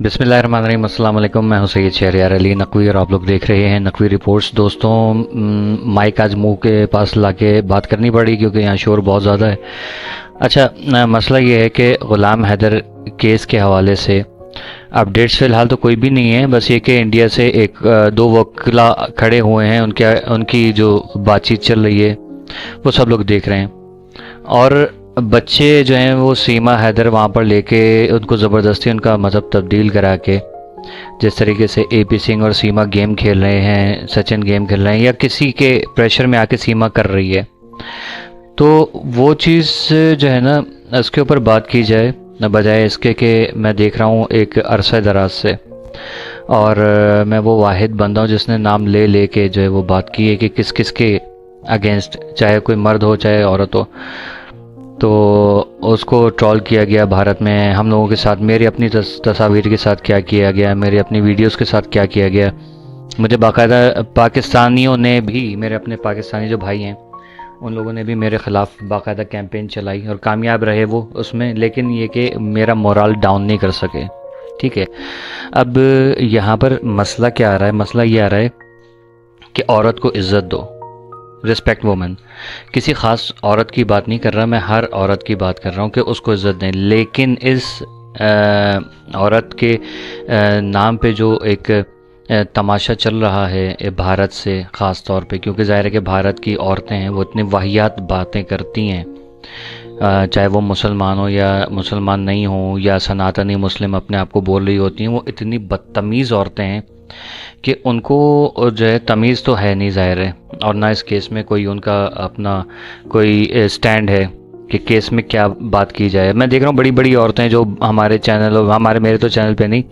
बिस्मिल्लाहिर्रहमानिर्रहीम। अस्सलाम वालेकुम। मैं हूं सैयद शहरयार अली नकवी और आप लोग देख रहे हैं नकवी रिपोर्ट्स। दोस्तों, माइक आज मुंह के पास लाके बात करनी पड़ी क्योंकि यहाँ शोर बहुत ज़्यादा है। अच्छा, मसला ये है कि ग़ुलाम हैदर केस के हवाले से अपडेट्स फ़िलहाल तो कोई भी नहीं है। बस ये कि इंडिया से दो वकीला खड़े हुए हैं, उनके उनकी जो बातचीत चल रही है वो सब लोग देख रहे हैं। और बच्चे जो हैं वो सीमा हैदर वहाँ पर लेके उनको ज़बरदस्ती उनका मज़हब तब्दील करा के, जिस तरीके से एपी सिंह और सीमा गेम खेल रहे हैं, सचिन गेम खेल रहे हैं, या किसी के प्रेशर में आके सीमा कर रही है, तो वो चीज़ जो है ना, इसके ऊपर बात की जाए न बजाय इसके कि मैं देख रहा हूँ एक अरसा दराज से। और मैं वो वाहिद बंदा हूँ जिसने नाम ले ले के जो है वो बात की है कि किस किस के अगेंस्ट, चाहे कोई मर्द हो चाहे औरत हो, तो उसको ट्रोल किया गया भारत में। हम लोगों के साथ मेरी अपनी तस्वीर के साथ क्या किया गया, मेरी अपनी वीडियोस के साथ क्या किया गया। मुझे बाकायदा पाकिस्तानियों ने भी, मेरे अपने पाकिस्तानी जो भाई हैं, उन लोगों ने भी मेरे ख़िलाफ़ बाकायदा कैंपेन चलाई और कामयाब रहे वो उसमें। लेकिन ये कि मेरा मोरल डाउन नहीं कर सके। ठीक है, अब यहाँ पर मसला क्या आ रहा है? मसला ये आ रहा है कि औरत को इज़्ज़त दो, रिस्पेक्ट वुमेन। किसी ख़ास औरत की बात नहीं कर रहा मैं, हर औरत की बात कर रहा हूँ कि उसको इज़्ज़त दें। लेकिन इस औरत के नाम पे जो एक तमाशा चल रहा है भारत से ख़ास तौर पे, क्योंकि ज़ाहिर है कि भारत की औरतें हैं वो इतनी वाहियात बातें करती हैं, चाहे वो मुसलमान हो या मुसलमान नहीं हो, या सनातनी मुस्लिम अपने आप को बोल रही होती हैं, वो इतनी बदतमीज़ औरतें हैं कि उनको जो है तमीज़ तो है नहीं, ज़ाहिर है। और ना इस केस में कोई उनका अपना कोई स्टैंड है कि केस में क्या बात की जाए। मैं देख रहा हूँ बड़ी बड़ी औरतें जो हमारे चैनलों, मेरे तो चैनल पे नहीं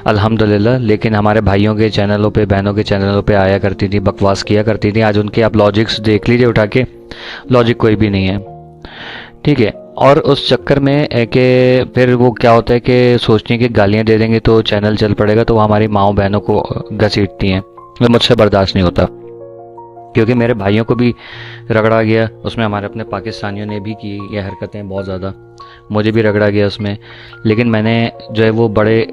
अल्हम्दुलिल्लाह, लेकिन हमारे भाइयों के चैनलों पे, बहनों के चैनलों पे आया करती थी, बकवास किया करती थी। आज उनके आप लॉजिक्स देख लीजिए उठा के, लॉजिक कोई भी नहीं है। ठीक है, और उस चक्कर में है कि फिर वो क्या होता है कि सोचती हैं कि गालियाँ दे देंगे तो चैनल चल पड़ेगा, तो वो हमारी माँओं बहनों को घसीटती हैं। वो मुझसे बर्दाश्त नहीं होता, क्योंकि मेरे भाइयों को भी रगड़ा गया उसमें, हमारे अपने पाकिस्तानियों ने भी की ये हरकतें बहुत ज़्यादा, मुझे भी रगड़ा गया उसमें। लेकिन मैंने जो है वो बड़े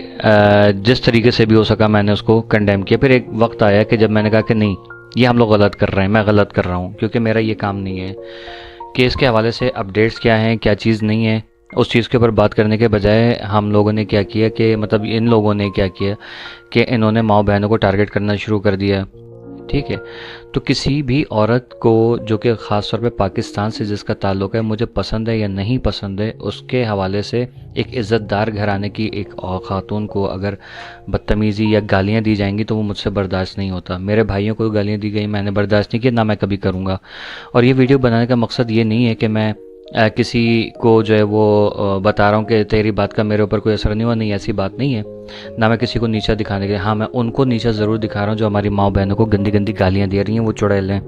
जिस तरीके से भी हो सका मैंने उसको कंडेम किया। फिर एक वक्त आया कि जब मैंने कहा कि नहीं, ये हम लोग गलत कर रहे हैं, मैं गलत कर रहा हूँ, क्योंकि मेरा ये काम नहीं है। केस के हवाले से अपडेट्स क्या हैं, क्या चीज़ नहीं है, उस चीज़ के ऊपर बात करने के बजाय हम लोगों ने क्या किया कि, मतलब इन लोगों ने क्या किया कि इन्होंने माँ बहनों को टारगेट करना शुरू कर दिया। ठीक है, तो किसी भी औरत को जो कि ख़ास तौर पे पाकिस्तान से जिसका ताल्लुक़ है, मुझे पसंद है या नहीं पसंद है, उसके हवाले से एक इज़्ज़तदार घराने की एक ख़ातून को अगर बदतमीज़ी या गालियाँ दी जाएंगी तो वो मुझसे बर्दाश्त नहीं होता। मेरे भाइयों को गालियाँ दी गई, मैंने बर्दाश्त नहीं किया, ना मैं कभी करूँगा। और ये वीडियो बनाने का मकसद ये नहीं है कि मैं किसी को जो है वो बता रहा हूँ कि तेरी बात का मेरे ऊपर कोई असर नहीं हुआ, नहीं, ऐसी बात नहीं है। ना मैं किसी को नीचा दिखाने के लिए, हाँ मैं उनको नीचा ज़रूर दिखा रहा हूँ जो हमारी माँ बहनों को गंदी गंदी गालियाँ दे रही हैं, वो चुड़ैल हैं,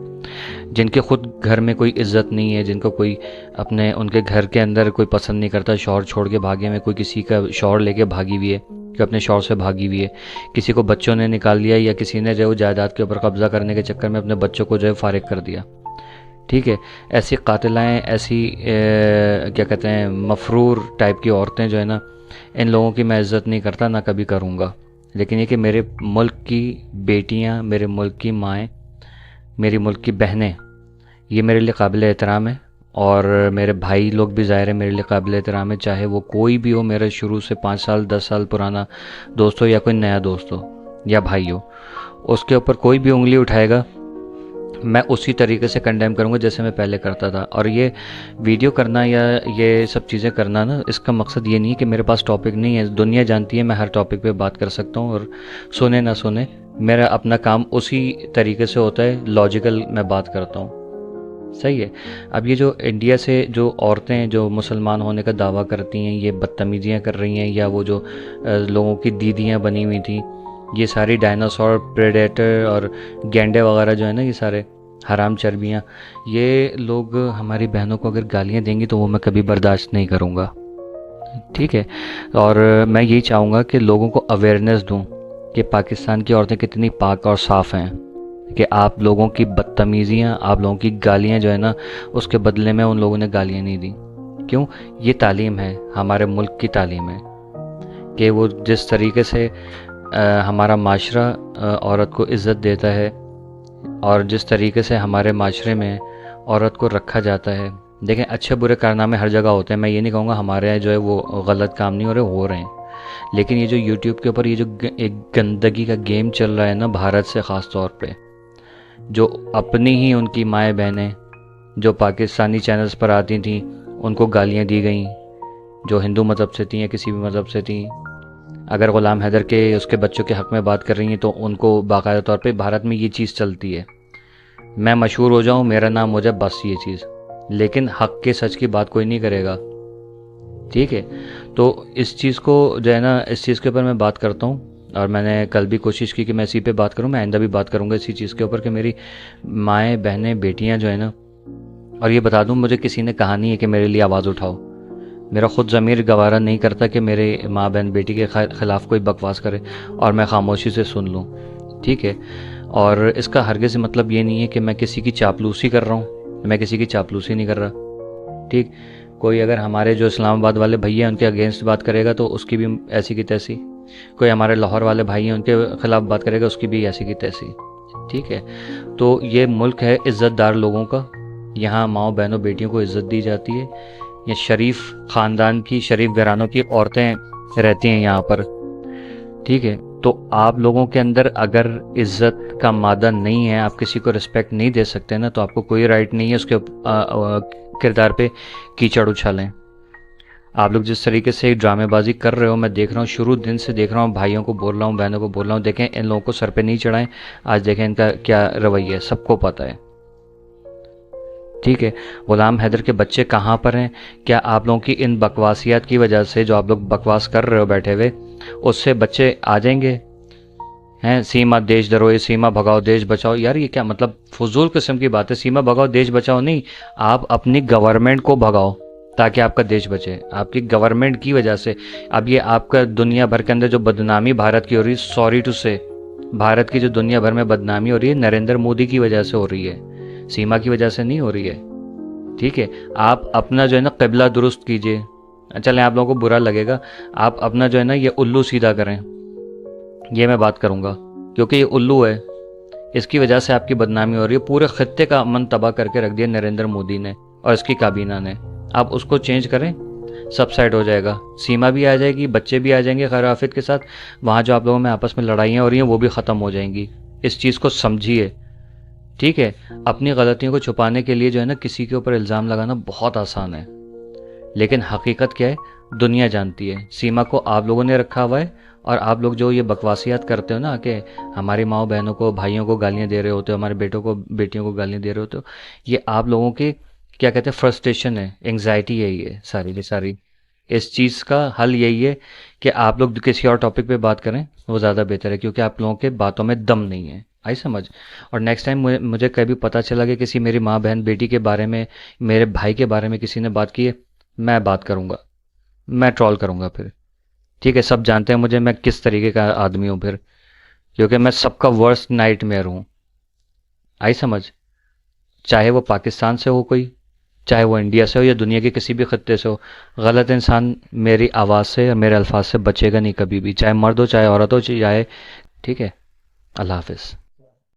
जिनके खुद घर में कोई इज्जत नहीं है, जिनको कोई अपने उनके घर के अंदर कोई पसंद नहीं करता, शौहर छोड़ के भागे हुए, कोई किसी का शौहर लेके भागी हुई है, कि अपने शौहर से भागी हुई है, किसी को बच्चों ने निकाल लिया, या किसी ने जो है वो जायदाद के ऊपर कब्जा करने के चक्कर में अपने बच्चों को जो है फारिग कर दिया। ठीक है, ऐसी कातिलाएँ, ऐसी क्या कहते हैं, मफरूर टाइप की औरतें जो है ना, इन लोगों की मैं इज़्ज़त नहीं करता, ना कभी करूँगा। लेकिन ये कि मेरे मुल्क की बेटियाँ, मेरे मुल्क की माएँ, मेरी मुल्क की बहनें, ये मेरे लिए काबिल एहतराम है। और मेरे भाई लोग भी ज़ाहिर है मेरे लिए काबिल एहतराम है, चाहे वो कोई भी हो, मेरा शुरू से 5 साल 10 साल पुराना दोस्त हो या कोई नया दोस्त हो या भाई हो, उसके ऊपर कोई भी उंगली उठाएगा मैं उसी तरीके से कंडेम करूँगा जैसे मैं पहले करता था। और ये वीडियो करना या ये सब चीज़ें करना ना, इसका मकसद ये नहीं है कि मेरे पास टॉपिक नहीं है, दुनिया जानती है मैं हर टॉपिक पे बात कर सकता हूँ, और सुने ना सुने मेरा अपना काम उसी तरीके से होता है, लॉजिकल मैं बात करता हूँ। सही है। अब ये जो इंडिया से जो औरतें जो मुसलमान होने का दावा करती हैं, ये बदतमीज़ियाँ कर रही हैं, या वो जो लोगों की दीदियाँ बनी हुई थी, ये सारी डायनासोर, प्रेडेटर और गैंडे वगैरह जो है ना, ये सारे हराम चर्बियाँ, ये लोग हमारी बहनों को अगर गालियाँ देंगी तो वो मैं कभी बर्दाश्त नहीं करूँगा। ठीक है, और मैं यही चाहूँगा कि लोगों को अवेयरनेस दूँ कि पाकिस्तान की औरतें कितनी पाक और साफ़ हैं, कि आप लोगों की बदतमीज़ियाँ, आप लोगों की गालियाँ जो है ना, उसके बदले में उन लोगों ने गालियाँ नहीं दी। क्यों? ये तालीम है, हमारे मुल्क की तालीम है कि वो जिस तरीके से हमारा माशरा औरत को इज़्ज़त देता है और जिस तरीके से हमारे माशरे में औरत को रखा जाता है। देखें, अच्छे बुरे कारनामे हर जगह होते हैं, मैं ये नहीं कहूँगा हमारे यहाँ जो है वो गलत काम नहीं हो रहे हैं, लेकिन ये जो यूट्यूब के ऊपर ये जो एक गंदगी का गेम चल रहा है ना, भारत से ख़ास तौर पे, जो अपनी ही उनकी माएँ बहनें जो पाकिस्तानी चैनल्स पर आती थीं उनको गालियाँ दी गई, जो हिंदू मज़हब से थी या किसी भी मज़हब से थी। अगर ग़ुलाम हैदर के उसके बच्चों के हक़ में बात कर रही हैं तो उनको बाकायदा तौर पे भारत में ये चीज़ चलती है। मैं मशहूर हो जाऊँ, मेरा नाम हो जाए, बस ये चीज़, लेकिन हक़ के सच की बात कोई नहीं करेगा। ठीक है, तो इस चीज़ को जो है ना, इस चीज़ के ऊपर मैं बात करता हूँ और मैंने कल भी कोशिश की कि मैं इसी पे बात करूँ, मैं आइंदा भी बात करूँगा इसी चीज़ के ऊपर कि मेरी माएँ बहनें बेटियाँ जो है ना, और ये बता दूँ, मुझे किसी ने कहा नहीं है कि मेरे लिए आवाज़ उठाओ, मेरा ख़ुद ज़मीर गवारा नहीं करता कि मेरे माँ बहन बेटी के ख़िलाफ़ कोई बकवास करे और मैं खामोशी से सुन लूँ। ठीक है, और इसका हरगिज़ मतलब ये नहीं है कि मैं किसी की चापलूसी कर रहा हूँ, मैं किसी की चापलूसी नहीं कर रहा। ठीक, कोई अगर हमारे जो इस्लामाबाद वाले भैया हैं उनके अगेंस्ट बात करेगा तो उसकी भी ऐसी की तैसी, कोई हमारे लाहौर वाले भाई हैं उनके ख़िलाफ़ बात करेगा उसकी भी ऐसी की तैसी। ठीक है, तो ये मुल्क है इज़्ज़तदार लोगों का, यहाँ माँओं बहनों बेटियों को इज़्ज़त दी जाती है, ये शरीफ ख़ानदान की, शरीफ घरानों की औरतें रहती हैं यहाँ पर। ठीक है, तो आप लोगों के अंदर अगर इज़्ज़त का मादा नहीं है, आप किसी को रिस्पेक्ट नहीं दे सकते ना, तो आपको कोई राइट नहीं है उसके किरदार पे कीचड़ उछालें। आप लोग जिस तरीके से ड्रामेबाजी कर रहे हो, मैं देख रहा हूँ, शुरू दिन से देख रहा हूँ, भाइयों को बोल रहा हूँ, बहनों को बोल रहा हूँ, देखें इन लोगों को सर पे नहीं चढ़ाएं। आज देखें इनका क्या रवैया है, सबको पता है। ठीक है, ग़ुलाम हैदर के बच्चे कहाँ पर हैं? क्या आप लोगों की इन बकवासियात की वजह से, जो आप लोग बकवास कर रहे हो बैठे हुए, उससे बच्चे आ जाएंगे? हैं सीमा देश धरोए, सीमा भगाओ देश बचाओ, यार ये क्या मतलब फजूल किस्म की बात है। सीमा भगाओ देश बचाओ नहीं, आप अपनी गवर्नमेंट को भगाओ ताकि आपका देश बचे। आपकी गवर्नमेंट की वजह से अब ये आपका दुनिया भर के अंदर जो बदनामी भारत की हो रही है, सॉरी टू से, भारत की जो दुनिया भर में बदनामी हो रही है नरेंद्र मोदी की वजह से हो रही है, सीमा की वजह से नहीं हो रही है। ठीक है, आप अपना जो है ना क़िबला दुरुस्त कीजिए। चलें, आप लोगों को बुरा लगेगा, आप अपना जो है ना ये उल्लू सीधा करें, ये मैं बात करूँगा, क्योंकि ये उल्लू है, इसकी वजह से आपकी बदनामी हो रही है। पूरे खत्ते का अमन तबाह करके रख दिया नरेंद्र मोदी ने और इसकी काबीना ने। आप उसको चेंज करें, सब साइड हो जाएगा, सीमा भी आ जाएगी, बच्चे भी आ जाएंगे खैर आफियत के साथ, वहाँ जो आप लोगों में आपस में लड़ाइयाँ हो रही हैं वो भी ख़त्म हो जाएंगी। इस चीज़ को समझिए। ठीक है, अपनी गलतियों को छुपाने के लिए जो है ना किसी के ऊपर इल्ज़ाम लगाना बहुत आसान है, लेकिन हकीकत क्या है दुनिया जानती है। सीमा को आप लोगों ने रखा हुआ है और आप लोग जो ये बकवासियात करते हो ना कि हमारी माओ बहनों को भाइयों को गालियाँ दे रहे होते हो, हमारे बेटों को बेटियों को गालियाँ दे रहे होते हो, ये आप लोगों के क्या कहते हैं फ्रस्ट्रेशन है, एंग्जाइटी है, ये सारी की सारी। इस चीज़ का हल यही है कि आप लोग किसी और टॉपिक पे बात करें, वो ज़्यादा बेहतर है, क्योंकि आप लोगों के बातों में दम नहीं है। आई समझ? और नेक्स्ट टाइम मुझे कभी पता चला कि किसी मेरी माँ बहन बेटी के बारे में, मेरे भाई के बारे में किसी ने बात की है, मैं बात करूँगा, मैं ट्रोल करूँगा फिर। ठीक है, सब जानते हैं मुझे मैं किस तरीके का आदमी हूँ फिर, क्योंकि मैं सबका वर्स्ट नाइटमेयर हूँ। आई समझ? चाहे वो पाकिस्तान से हो कोई, चाहे वो इंडिया से हो या दुनिया के किसी भी खत्ते से हो, गलत इंसान मेरी आवाज़ से और मेरे अल्फाज से बचेगा नहीं कभी भी, चाहे मर्द हो चाहे औरत हो चाहे। ठीक है, अल्लाह हाफिज़।